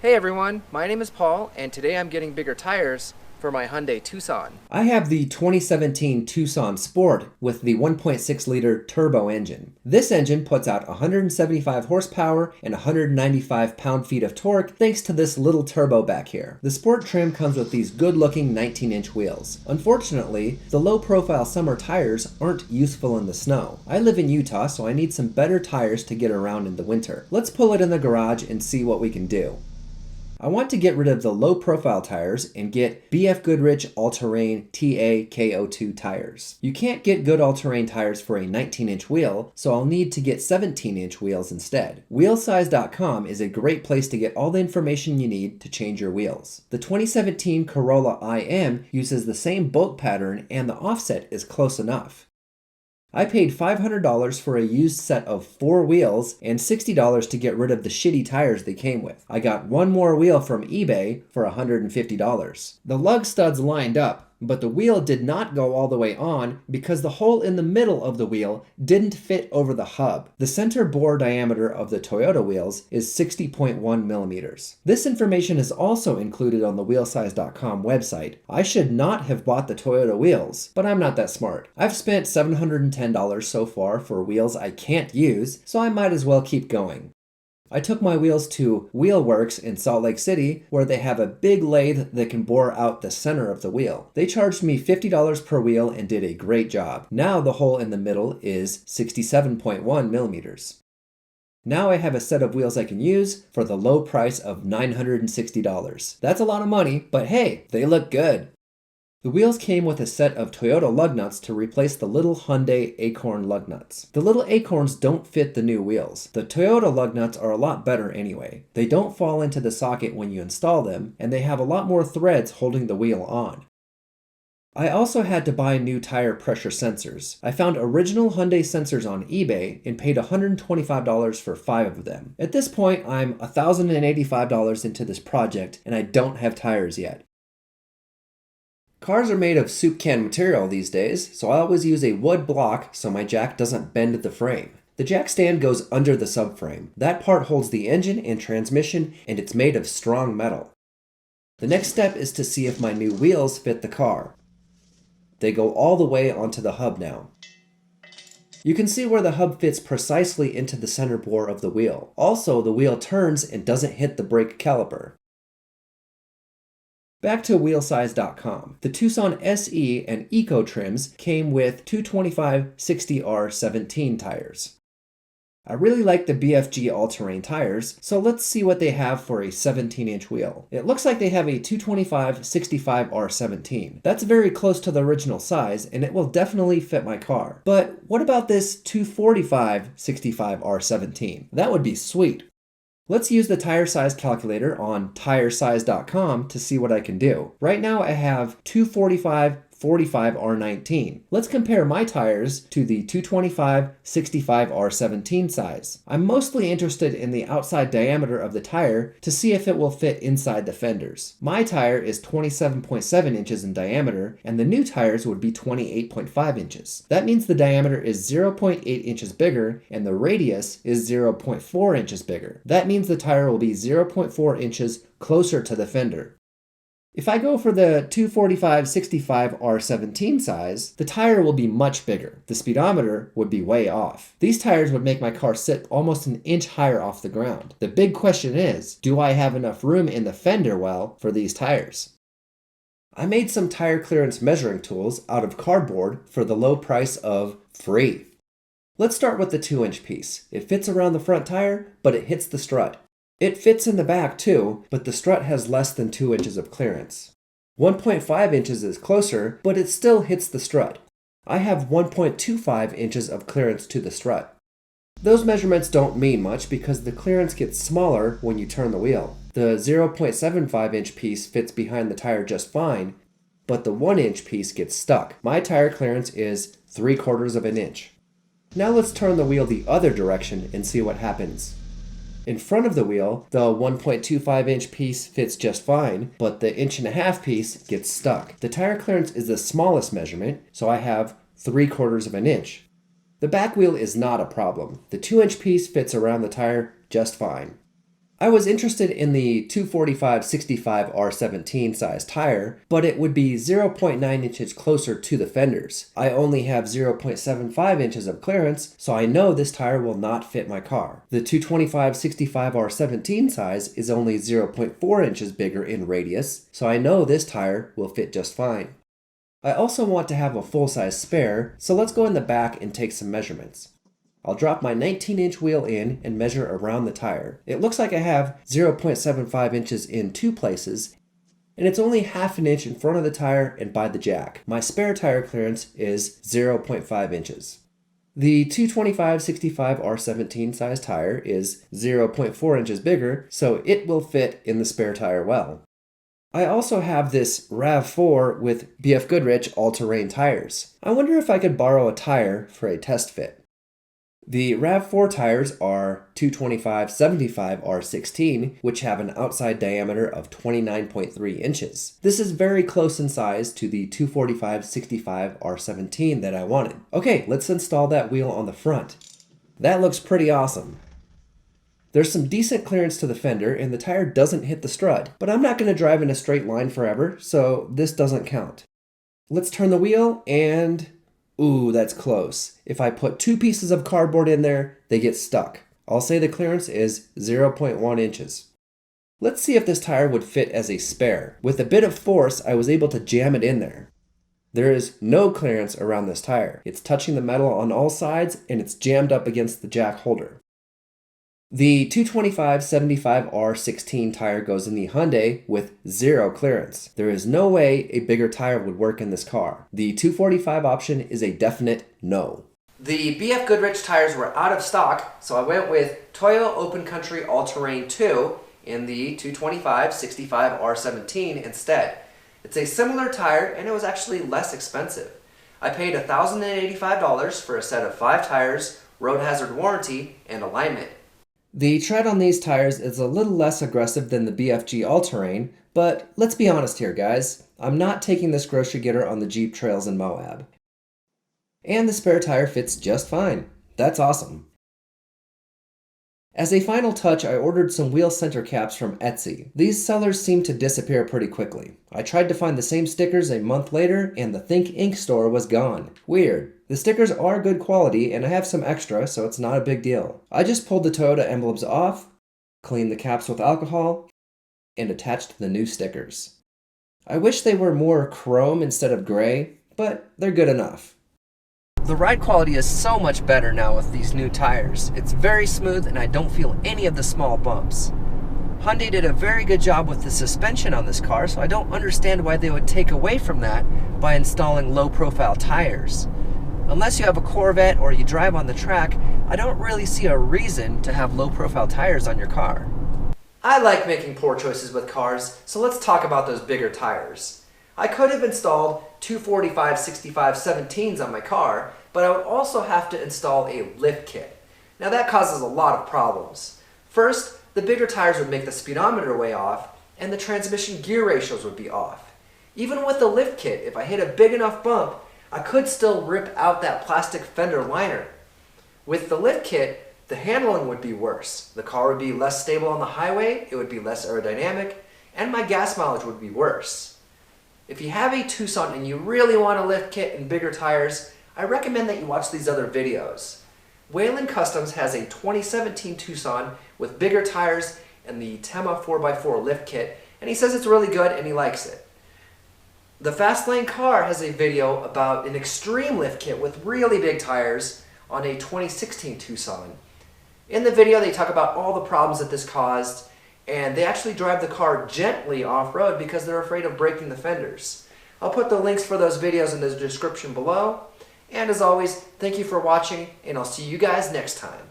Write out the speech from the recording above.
Hey everyone, my name is Paul, and today I'm getting bigger tires for my Hyundai Tucson. I have the 2017 Tucson Sport with the 1.6-liter turbo engine. This engine puts out 175 horsepower and 195 pound-feet of torque thanks to this little turbo back here. The Sport trim comes with these good-looking 19-inch wheels. Unfortunately, the low-profile summer tires aren't useful in the snow. I live in Utah, so I need some better tires to get around in the winter. Let's pull it in the garage and see what we can do. I want to get rid of the low profile tires and get BF Goodrich All-Terrain TA-KO2 tires. You can't get good all-terrain tires for a 19-inch wheel, so I'll need to get 17-inch wheels instead. Wheelsize.com is a great place to get all the information you need to change your wheels. The 2017 Corolla IM uses the same bolt pattern and the offset is close enough. I paid $500 for a used set of 4 wheels and $60 to get rid of the shitty tires they came with. I got one more wheel from eBay for $150. The lug studs lined up, but the wheel did not go all the way on because the hole in the middle of the wheel didn't fit over the hub. The center bore diameter of the Toyota wheels is 60.1 millimeters. This information is also included on the wheelsize.com website. I should not have bought the Toyota wheels, but I'm not that smart. I've spent $710 so far for wheels I can't use, so I might as well keep going. I took my wheels to Wheelworks in Salt Lake City, where they have a big lathe that can bore out the center of the wheel. They charged me $50 per wheel and did a great job. Now the hole in the middle is 67.1 millimeters. Now I have a set of wheels I can use for the low price of $960. That's a lot of money, but hey, they look good. The wheels came with a set of Toyota lug nuts to replace the little Hyundai Acorn lug nuts. The little Acorns don't fit the new wheels. The Toyota lug nuts are a lot better anyway. They don't fall into the socket when you install them, and they have a lot more threads holding the wheel on. I also had to buy new tire pressure sensors. I found original Hyundai sensors on eBay and paid $125 for 5 of them. At this point, I'm $1,085 into this project, and I don't have tires yet. Cars are made of soup can material these days, so I always use a wood block so my jack doesn't bend the frame. The jack stand goes under the subframe. That part holds the engine and transmission, and it's made of strong metal. The next step is to see if my new wheels fit the car. They go all the way onto the hub now. You can see where the hub fits precisely into the center bore of the wheel. Also, the wheel turns and doesn't hit the brake caliper. Back to wheelsize.com. The Tucson SE and Eco trims came with 225/60R17 tires. I really like the BFG all-terrain tires, so let's see what they have for a 17-inch wheel. It looks like they have a 225/65R17. That's very close to the original size, and it will definitely fit my car. But what about this 245/65R17? That would be sweet. Let's use the tire size calculator on tiresize.com to see what I can do. Right now I have 245/45R19. Let's compare my tires to the 225/65R17 size. I'm mostly interested in the outside diameter of the tire to see if it will fit inside the fenders. My tire is 27.7 inches in diameter, and the new tires would be 28.5 inches. That means the diameter is 0.8 inches bigger, and the radius is 0.4 inches bigger. That means the tire will be 0.4 inches closer to the fender. If I go for the 245/65R17 size, the tire will be much bigger. The speedometer would be way off. These tires would make my car sit almost an inch higher off the ground. The big question is, do I have enough room in the fender well for these tires? I made some tire clearance measuring tools out of cardboard for the low price of free. Let's start with the 2-inch piece. It fits around the front tire, but it hits the strut. It fits in the back too, but the strut has less than 2 inches of clearance. 1.5 inches is closer, but it still hits the strut. I have 1.25 inches of clearance to the strut. Those measurements don't mean much because the clearance gets smaller when you turn the wheel. The 0.75 inch piece fits behind the tire just fine, but the 1 inch piece gets stuck. My tire clearance is 3/4 of an inch. Now let's turn the wheel the other direction and see what happens. In front of the wheel, the 1.25 inch piece fits just fine, but the 1.5 inch piece gets stuck. The tire clearance is the smallest measurement, so I have 3/4 of an inch. The back wheel is not a problem. The 2-inch piece fits around the tire just fine. I was interested in the 245/65 R17 size tire, but it would be 0.9 inches closer to the fenders. I only have 0.75 inches of clearance, so I know this tire will not fit my car. The 225/65 R17 size is only 0.4 inches bigger in radius, so I know this tire will fit just fine. I also want to have a full-size spare, so let's go in the back and take some measurements. I'll drop my 19-inch wheel in and measure around the tire. It looks like I have 0.75 inches in two places, and it's only half an inch in front of the tire and by the jack. My spare tire clearance is 0.5 inches. The 225/65 R17 size tire is 0.4 inches bigger, so it will fit in the spare tire well. I also have this RAV4 with BF Goodrich all-terrain tires. I wonder if I could borrow a tire for a test fit. The RAV4 tires are 225/75 R16, which have an outside diameter of 29.3 inches. This is very close in size to the 245/65 R17 that I wanted. Okay, let's install that wheel on the front. That looks pretty awesome. There's some decent clearance to the fender and the tire doesn't hit the strut, but I'm not going to drive in a straight line forever, so this doesn't count. Let's turn the wheel and... ooh, that's close. If I put two pieces of cardboard in there, they get stuck. I'll say the clearance is 0.1 inches. Let's see if this tire would fit as a spare. With a bit of force, I was able to jam it in there. There is no clearance around this tire. It's touching the metal on all sides and it's jammed up against the jack holder. The 225/75 R16 tire goes in the Hyundai with zero clearance. There is no way a bigger tire would work in this car. The 245 option is a definite no. The BF Goodrich tires were out of stock, so I went with Toyo Open Country All-Terrain 2 in the 225/65 R17 instead. It's a similar tire and it was actually less expensive. I paid $1,085 for a set of 5 tires, road hazard warranty, and alignment. The tread on these tires is a little less aggressive than the BFG All-Terrain, but let's be honest here, guys. I'm not taking this grocery getter on the Jeep trails in Moab. And the spare tire fits just fine. That's awesome. As a final touch, I ordered some wheel center caps from Etsy. These sellers seem to disappear pretty quickly. I tried to find the same stickers a month later, and the Think Ink store was gone. Weird. The stickers are good quality, and I have some extra, so it's not a big deal. I just pulled the Toyota emblems off, cleaned the caps with alcohol, and attached the new stickers. I wish they were more chrome instead of gray, but they're good enough. The ride quality is so much better now with these new tires. It's very smooth and I don't feel any of the small bumps. Hyundai did a very good job with the suspension on this car, so I don't understand why they would take away from that by installing low-profile tires. Unless you have a Corvette or you drive on the track, I don't really see a reason to have low-profile tires on your car. I like making poor choices with cars, so let's talk about those bigger tires. I could have installed 245/65 17s on my car, but I would also have to install a lift kit. Now that causes a lot of problems. First, the bigger tires would make the speedometer way off, and the transmission gear ratios would be off. Even with the lift kit, if I hit a big enough bump, I could still rip out that plastic fender liner. With the lift kit, the handling would be worse. The car would be less stable on the highway, it would be less aerodynamic, and my gas mileage would be worse. If you have a Tucson and you really want a lift kit and bigger tires, I recommend that you watch these other videos. Wayland Customs has a 2017 Tucson with bigger tires and the Tema 4x4 lift kit, and he says it's really good and he likes it. The Fast Lane Car has a video about an extreme lift kit with really big tires on a 2016 Tucson. In the video they talk about all the problems that this caused, and they actually drive the car gently off-road because they're afraid of breaking the fenders. I'll put the links for those videos in the description below. And as always, thank you for watching, and I'll see you guys next time.